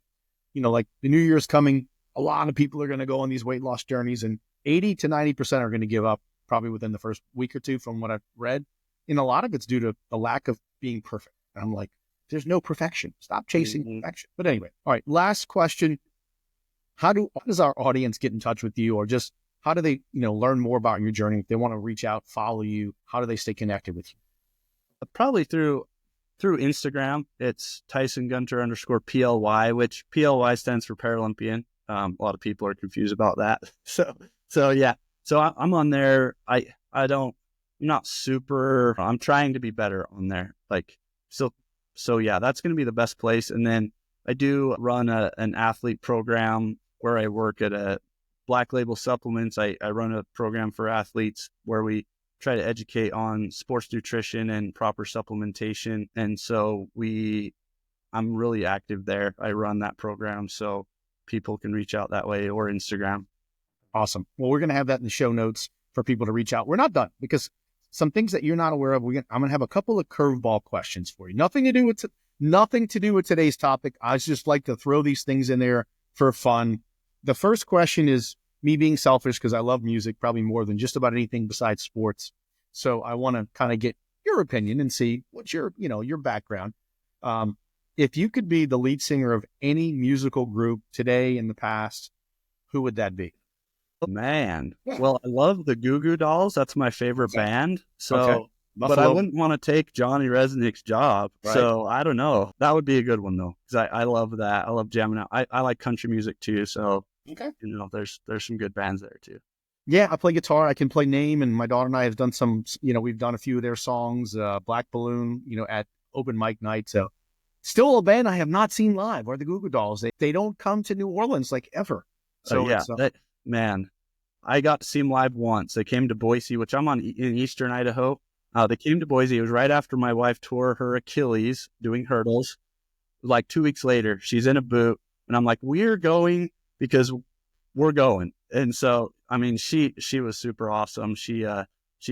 like the new year's coming, a lot of people are going to go on these weight loss journeys, and 80 to 90% are going to give up probably within the first week or two from what I've read. And a lot of it's due to the lack of being perfect. And I'm like, there's no perfection. Stop chasing perfection. But anyway, all right, last question. How does our audience get in touch with you, or just how do they, learn more about your journey? If they want to reach out, follow you, how do they stay connected with you? Probably through Instagram. It's Tyson Gunter _PLY, which PLY stands for Paralympian. A lot of people are confused about that. So yeah. So I'm on there. I'm trying to be better on there. So yeah, that's going to be the best place. And then I do run an athlete program where I work at a Black Label Supplements. I run a program for athletes where we try to educate on sports nutrition and proper supplementation. And so I'm really active there. I run that program, so people can reach out that way, or Instagram. Awesome. Well, we're going to have that in the show notes for people to reach out. We're not done, because some things that you're not aware of, I'm going to have a couple of curveball questions for you. Nothing to do with today's topic. I just like to throw these things in there for fun. The first question is me being selfish, because I love music probably more than just about anything besides sports. So I want to kind of get your opinion and see what's your background. If you could be the lead singer of any musical group today in the past, who would that be? Man, well, I love the Goo Goo Dolls. That's my favorite band. So, Okay. but I Buffalo. wouldn't want to take Johnny Resnick's job. Right. So I don't know. That would be a good one though, because I love that. I love jamming out. I like country music too. So Okay. there's some good bands there too. Yeah, I play guitar. I can play Name, and my daughter and I have done some, we've done a few of their songs, Black Balloon, at open mic night. So still a band I have not seen live, or the Goo Goo Dolls. They don't come to New Orleans like ever. So yeah, man, I got to see them live once. They came to Boise, which I'm in eastern Idaho. They came to Boise. It was right after my wife tore her Achilles doing hurdles. Like 2 weeks later, she's in a boot, and I'm like, we're going because we're going. And so, I mean, she was super awesome. She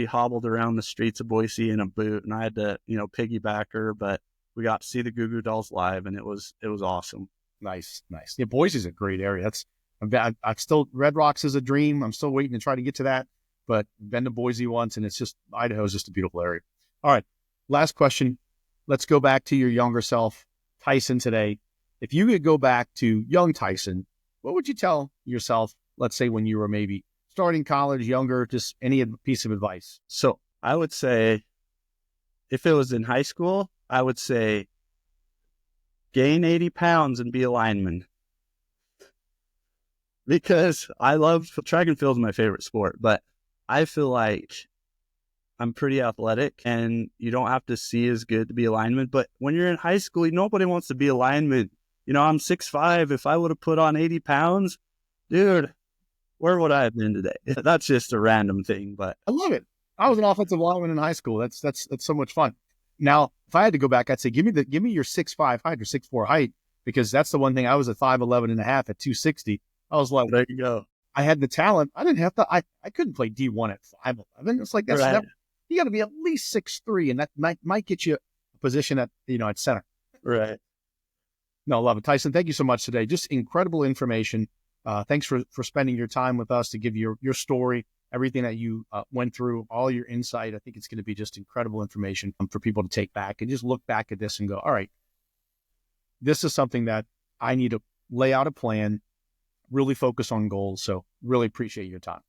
hobbled around the streets of Boise in a boot, and I had to, piggyback her, but we got to see the Goo Goo Dolls live, and it was awesome. Nice. Yeah, Boise's a great area. I've still, Red Rocks is a dream. I'm still waiting to try to get to that, but been to Boise once, and Idaho is just a beautiful area. All right. Last question. Let's go back to your younger self, Tyson, today. If you could go back to young Tyson, what would you tell yourself, let's say when you were maybe starting college, younger, just any piece of advice? So I would say, if it was in high school, I would say gain 80 pounds and be a lineman. Because I love track and field is my favorite sport, but I feel like I'm pretty athletic and you don't have to see as good to be a lineman. But when you're in high school, nobody wants to be a lineman. I'm 6'5". If I would have put on 80 pounds, dude, where would I have been today? That's just a random thing, but I love it. I was an offensive lineman in high school. That's so much fun. Now, if I had to go back, I'd say, give me your 6'5" height or 6'4" height, because that's the one thing. I was at 5'11" and a half at 260. I was like, there you go. I had the talent. I didn't have to. I couldn't play D1 at 5'11". It's like that's right. You got to be at least 6'3", and that might get you a position at at center. Right. No, love it, Tyson. Thank you so much today. Just incredible information. Thanks for spending your time with us to give your story, everything that you went through, all your insight. I think it's going to be just incredible information for people to take back and just look back at this and go, all right, this is something that I need to lay out a plan, really focus on goals. So really appreciate your time.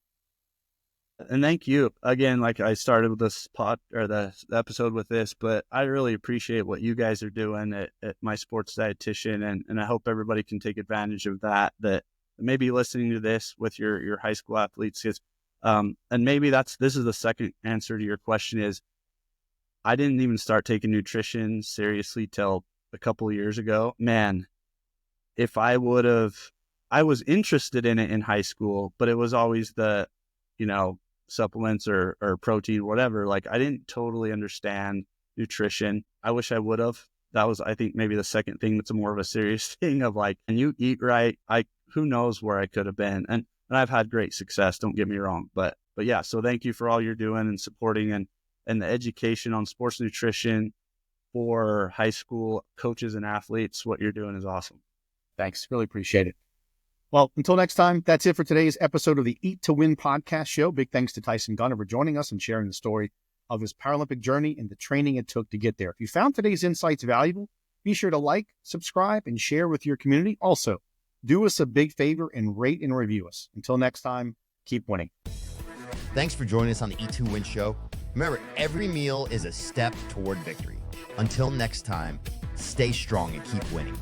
And thank you again. Like I started with this the episode with this, but I really appreciate what you guys are doing at My Sports Dietitian. And I hope everybody can take advantage of that maybe listening to this with your high school athletes is, and maybe this is the second answer to your question is, I didn't even start taking nutrition seriously till a couple of years ago. Man, if I was interested in it in high school, but it was always the, supplements or protein, whatever. Like I didn't totally understand nutrition. I wish I would have. That was, I think, maybe the second thing that's more of a serious thing of like, and you eat right. Who knows where I could have been. And I've had great success. Don't get me wrong. But yeah, so thank you for all you're doing and supporting and the education on sports nutrition for high school coaches and athletes. What you're doing is awesome. Thanks. Really appreciate it. Well, until next time, that's it for today's episode of the Eat to Win podcast show. Big thanks to Tyson Gunter for joining us and sharing the story of his Paralympic journey and the training it took to get there. If you found today's insights valuable, be sure to like, subscribe, and share with your community. Also, do us a big favor and rate and review us. Until next time, keep winning. Thanks for joining us on the Eat to Win show. Remember, every meal is a step toward victory. Until next time, stay strong and keep winning.